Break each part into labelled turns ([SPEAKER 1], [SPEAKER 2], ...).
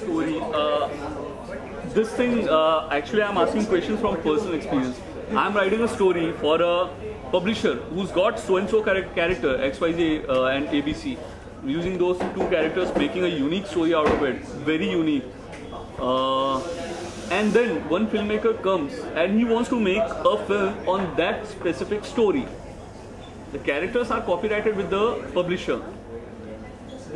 [SPEAKER 1] story. This thing, actually I'm asking questions from personal experience. I'm writing a story for a publisher who's got so-and-so character, XYZ and ABC. Using those two characters, making a unique story out of it, very unique. And then one filmmaker comes and he wants to make a film on that specific story. The characters are copyrighted with the publisher.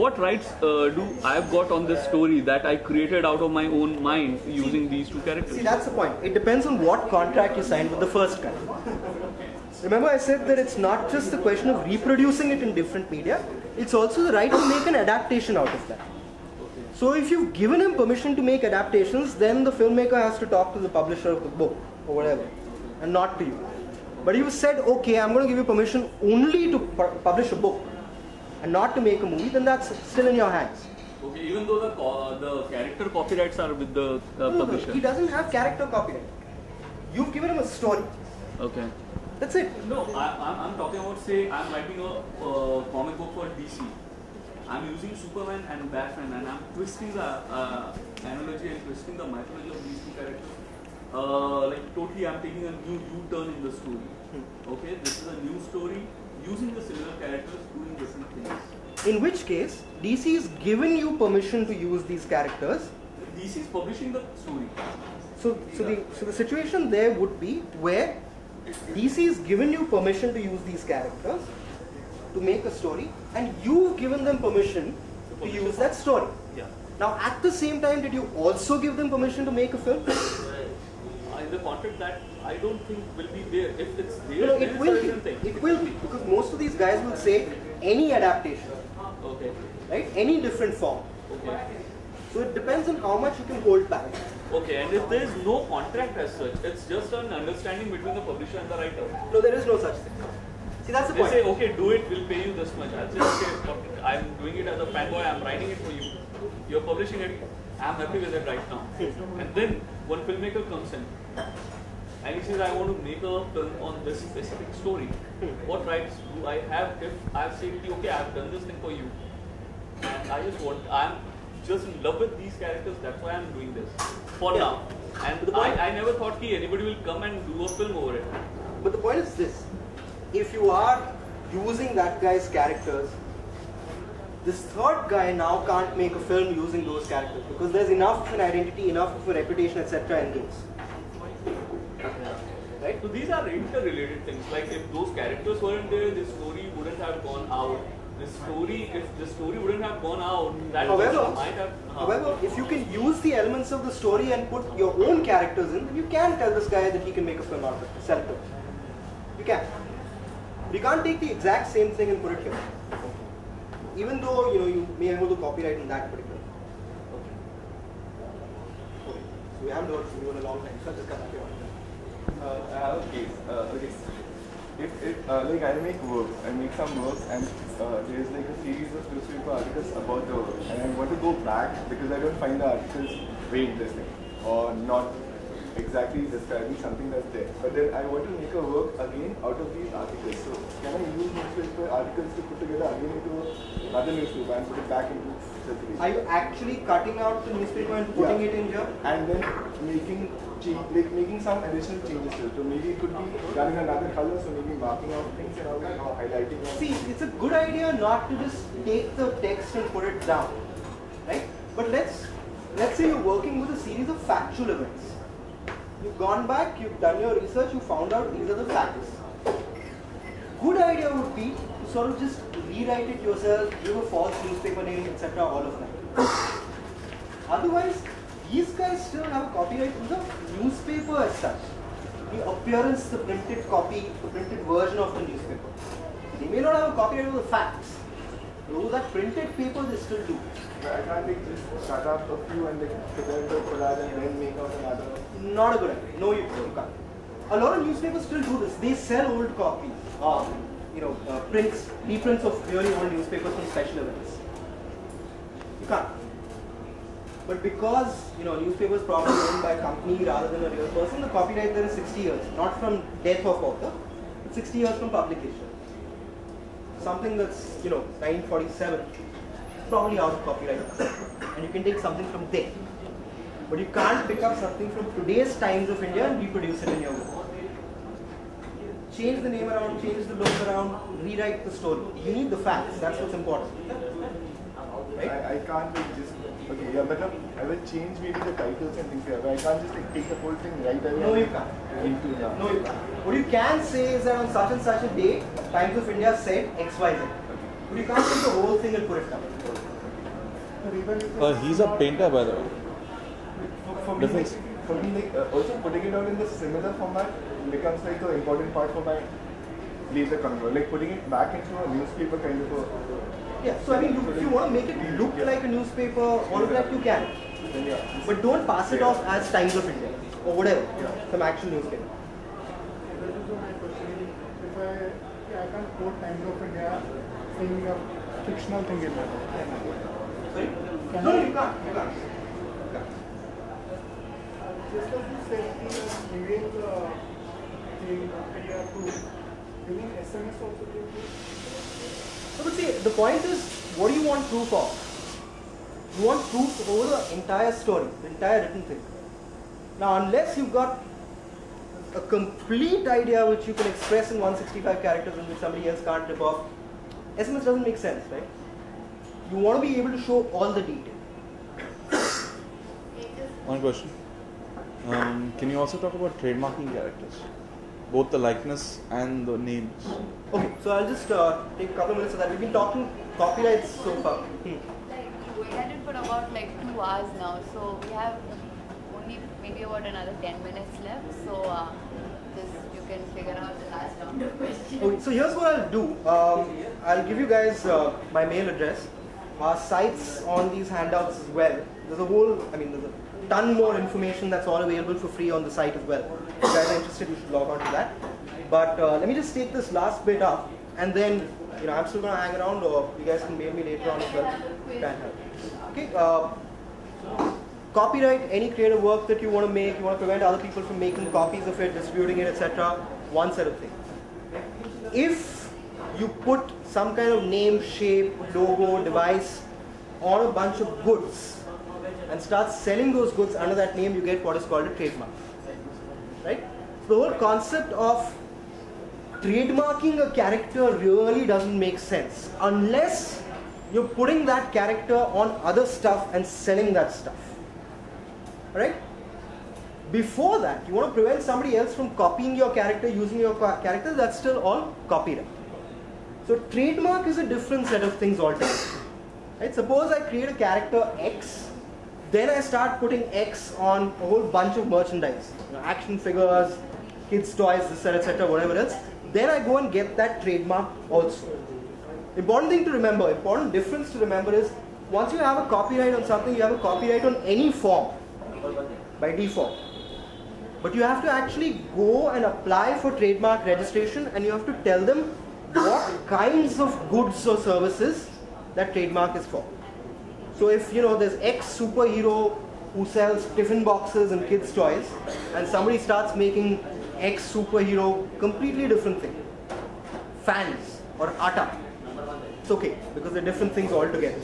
[SPEAKER 1] What rights do I have got on this story that I created out of my own mind using these two characters?
[SPEAKER 2] See, that's the point. It depends on what contract you signed with the first guy. Remember I said that it's not just the question of reproducing it in different media, it's also the right to make an adaptation out of that. So if you've given him permission to make adaptations, then the filmmaker has to talk to the publisher of the book or whatever, and not to you. But you said, okay, I'm going to give you permission only to publish a book and not to make a movie, then that's still in your hands.
[SPEAKER 1] Okay, even though the character copyrights are with the publisher.
[SPEAKER 2] No, he doesn't have character copyright. You've given him a story.
[SPEAKER 1] Okay.
[SPEAKER 2] That's it.
[SPEAKER 1] No, I'm talking about, say, I'm writing a comic book for DC. I'm using Superman and Batman and I'm twisting the analogy and twisting the mythology of these two characters. Like totally I'm taking a new U-turn in the story. Okay, this is a new story using the similar characters doing different things.
[SPEAKER 2] In which case, DC is given you permission to use these characters.
[SPEAKER 1] DC is publishing the story.
[SPEAKER 2] So the situation there would be where DC is given you permission to use these characters to make a story, and you've given them permission to use that story.
[SPEAKER 1] Yeah.
[SPEAKER 2] Now, at the same time, did you also give them permission to make a film?
[SPEAKER 1] In the contract that I don't think will be there. If it's there,
[SPEAKER 2] No, it will be. It will be, because most of these guys will say any adaptation.
[SPEAKER 1] Okay.
[SPEAKER 2] Right? Any different form.
[SPEAKER 1] Okay.
[SPEAKER 2] So it depends on how much you can hold back.
[SPEAKER 1] Okay, and if there is no contract as such, it's just an understanding between the publisher and the writer.
[SPEAKER 2] No, there is no such thing. See, that's the point.
[SPEAKER 1] They say, okay, do it, we'll pay you this much. I'll say, okay, I'm doing it as a fanboy, I'm writing it for you. You're publishing it, I'm happy with it right now. And then one filmmaker comes in and he says, I want to make a film on this specific story. What rights do I have if I've said, okay, I've done this thing for you. And I'm just in love with these characters, that's why I'm doing this. For now. And I never thought anybody will come and do a film over it.
[SPEAKER 2] But the point is this. If you are using that guy's characters, this third guy now can't make a film using those characters because there's enough of an identity, enough of a reputation, etc. in those. Right?
[SPEAKER 1] So these are interrelated things. Like if those characters weren't there, the story wouldn't have gone out. If the story wouldn't have gone out, that might have.
[SPEAKER 2] However, if you can use the elements of the story and put your own characters in, then you can tell this guy that he can make a film out of it, sell it to him. You can. You can't take the exact same thing and put it here. Even though you may hold the copyright in that particular. Okay. So we haven't heard from you in a long time. So I'll just come back here.
[SPEAKER 3] I have a case. Okay. If like I make some works and there's like a series of newspaper articles about the work and I want to go back because I don't find the articles very interesting or not exactly describing something that's there. But then I want to make a work again out of these articles. So can I use newspaper articles to put together again into another newspaper and put it back into circulation?
[SPEAKER 2] Are you actually cutting out the newspaper and putting it in here?
[SPEAKER 3] And then making some additional changes to it. So maybe it could be done in another color, so maybe marking out things and all that, or highlighting.
[SPEAKER 2] See, it's a good idea not to just take the text and put it down, right? But let's say you're working with a series of factual events. You've gone back, you've done your research, you found out these are the facts. Good idea would be to sort of just rewrite it yourself, give a false newspaper name, etc. all of that. Otherwise, these guys still have a copyright to the newspaper as such. The appearance, the printed copy, the printed version of the newspaper. They may not have a copyright of the facts. Though that printed paper they still do.
[SPEAKER 3] But I can't like just cut up a few and like put them into a collage and then make out another.
[SPEAKER 2] Not a good idea. No, you can't. A lot of newspapers still do this. They sell old copies, prints, reprints of really old newspapers from special events. You can't. But because newspapers probably owned by a company rather than a real person, the copyright there is 60 years, not from death of author, but 60 years from publication. Something that's 1947 probably out of copyright, and you can take something from there. But you can't pick up something from today's Times of India and reproduce it in your work. Change the name around, change the look around, rewrite the story. You need the facts, that's what's important. Right?
[SPEAKER 3] I can't like just, okay, yeah, but I will change maybe the titles and things like that, but I can't just like take the whole thing right away.
[SPEAKER 2] No, you can't.
[SPEAKER 3] Into, yeah.
[SPEAKER 2] No, you can't. What you can say is that on such and such a day, Times of India said XYZ. But you can't take the whole thing and put it down.
[SPEAKER 4] He's a painter, by the way.
[SPEAKER 3] For me, also putting it out in the similar format becomes like an important part for my laser control. Like putting it back into a newspaper kind of a...
[SPEAKER 2] Yeah, so I mean, if you want to make it look like a newspaper, all of that you can.
[SPEAKER 3] Then, yeah.
[SPEAKER 2] But don't pass it off as Times of India or whatever, some actual newspaper.
[SPEAKER 5] That is my question. If I can't quote Times of India saying a fictional thing in that.
[SPEAKER 2] Sorry?
[SPEAKER 5] Can
[SPEAKER 2] No,
[SPEAKER 5] I?
[SPEAKER 2] you can't. You can't.
[SPEAKER 5] Just as you said, giving the idea to giving SMS also gives
[SPEAKER 2] No, but see, the point is, what do you want proof of? You want proof over the entire story, the entire written thing. Now, unless you've got a complete idea which you can express in 165 characters and which somebody else can't rip off, SMS doesn't make sense, right? You want to be able to show all the detail.
[SPEAKER 4] One question. Can you also talk about trademarking characters? Both the likeness and the names.
[SPEAKER 2] Okay, so I'll just take a couple of minutes of that. We've been talking copyrights so far.
[SPEAKER 6] We had it for about like 2 hours now, so we have only maybe about another 10 minutes left. So just you can figure out the last round of questions.
[SPEAKER 2] Okay, so here's what I'll do. I'll give you guys my mail address. Our sites on these handouts as well. There's a whole, there's a ton more information that's all available for free on the site as well. If you guys are interested, you should log on to that. But let me just take this last bit up, and then I'm still going to hang around, or you guys can mail me later on as well. Okay. Copyright any creative work that you want to make. You want to prevent other people from making copies of it, distributing it, etc. One set of things. If you put some kind of name, shape, logo, device on a bunch of goods and start selling those goods under that name, you get what is called a trademark. Right? The whole concept of trademarking a character really doesn't make sense unless you're putting that character on other stuff and selling that stuff. Right? Before that, you want to prevent somebody else from copying your character, using your character, that's still all copyright. So trademark is a different set of things altogether. Right? Suppose I create a character X, then I start putting X on a whole bunch of merchandise, action figures, kids' toys, etc., whatever else. Then I go and get that trademark also. Important thing to remember, important difference to remember is, once you have a copyright on something, you have a copyright on any form by default. But you have to actually go and apply for trademark registration, and you have to tell them what kinds of goods or services that trademark is for. So if there's X superhero who sells tiffin boxes and kids' toys, and somebody starts making X superhero completely different thing, fans or atta, it's okay because they're different things altogether.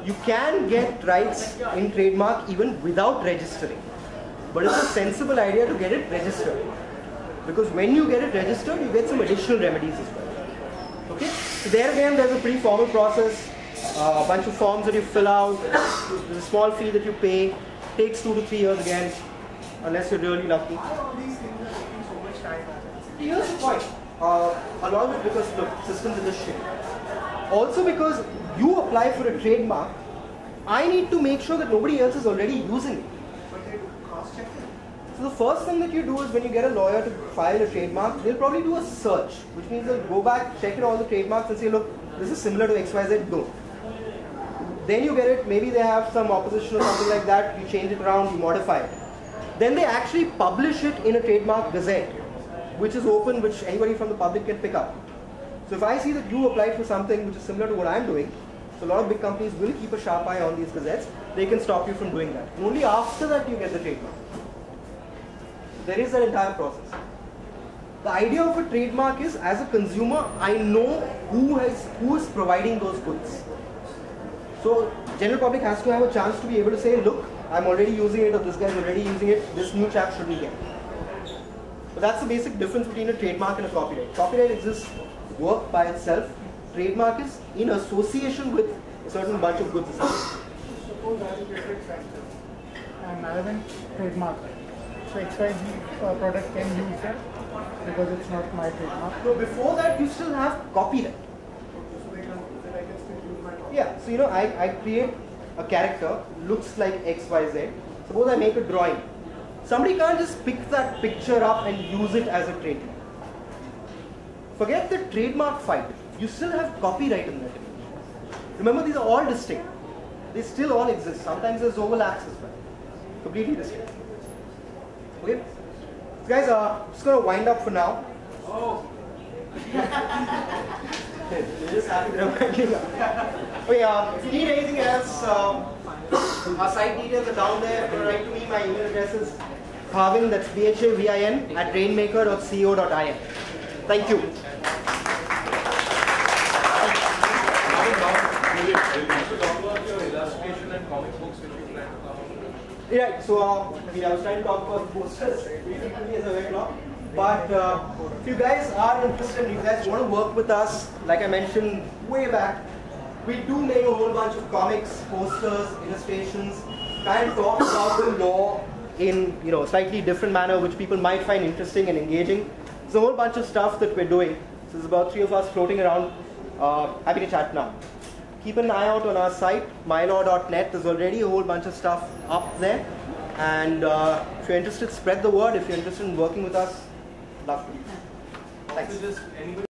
[SPEAKER 2] You can get rights in trademark even without registering, but it's a sensible idea to get it registered, because when you get it registered, you get some additional remedies as well. Okay, so there again, there's a pretty formal process. A bunch of forms that you fill out, there's a small fee that you pay, takes 2 to 3 years again, unless you're really lucky.
[SPEAKER 5] Why all these things are taking so much time?
[SPEAKER 2] Here's the point. A lot of it because the systems are just shit. Also because you apply for a trademark, I need to make sure that nobody else is already using it.
[SPEAKER 5] But they cross-check it.
[SPEAKER 2] So the first thing that you do is when you get a lawyer to file a trademark, they'll probably do a search, which means they'll go back, check all the trademarks and say, look, this is similar to XYZ, don't. Then you get it, maybe they have some opposition or something like that, you change it around, you modify it. Then they actually publish it in a trademark gazette, which is open, which anybody from the public can pick up. So if I see that you applied for something which is similar to what I'm doing, so a lot of big companies will keep a sharp eye on these gazettes, they can stop you from doing that. Only after that you get the trademark. There is that entire process. The idea of a trademark is, as a consumer, I know who is providing those goods. So general public has to have a chance to be able to say, look, I'm already using it, or this guy's already using it, this new chap shouldn't get. But that's the basic difference between a trademark and a copyright. Copyright exists work by itself. Trademark is in association with a certain bunch of goods.
[SPEAKER 5] Suppose I get it factor and I haven't trademarked it. So XYZ product can use that because it's not my trademark.
[SPEAKER 2] So before that, you still have copyright.
[SPEAKER 5] So they can still use my copy.
[SPEAKER 2] Yeah, so I create a character, looks like XYZ. Suppose I make a drawing. Somebody can't just pick that picture up and use it as a trademark. Forget the trademark fight. You still have copyright in that. Remember, these are all distinct. They still all exist. Sometimes there's overlaps as well. Completely distinct. Okay? So guys, I'm just going to wind up for now. Oh. You're just happy that I'm winding up. Okay, if you need anything else, our site details are down there. You can write to me. My email address is Bhavin, that's BHAVIN @rainmaker.co.in. Thank you. Right, so I was trying to talk about posters basically as a backlog. But if you guys are interested, you guys want to work with us, like I mentioned way back, we do make a whole bunch of comics, posters, illustrations, kind of talk about the law in slightly different manner, which people might find interesting and engaging. There's a whole bunch of stuff that we're doing. So there's about 3 of us floating around. Happy to chat now. Keep an eye out on our site, mylaw.net. There's already a whole bunch of stuff up there. And if you're interested, spread the word. If you're interested in working with us, love to. Thanks.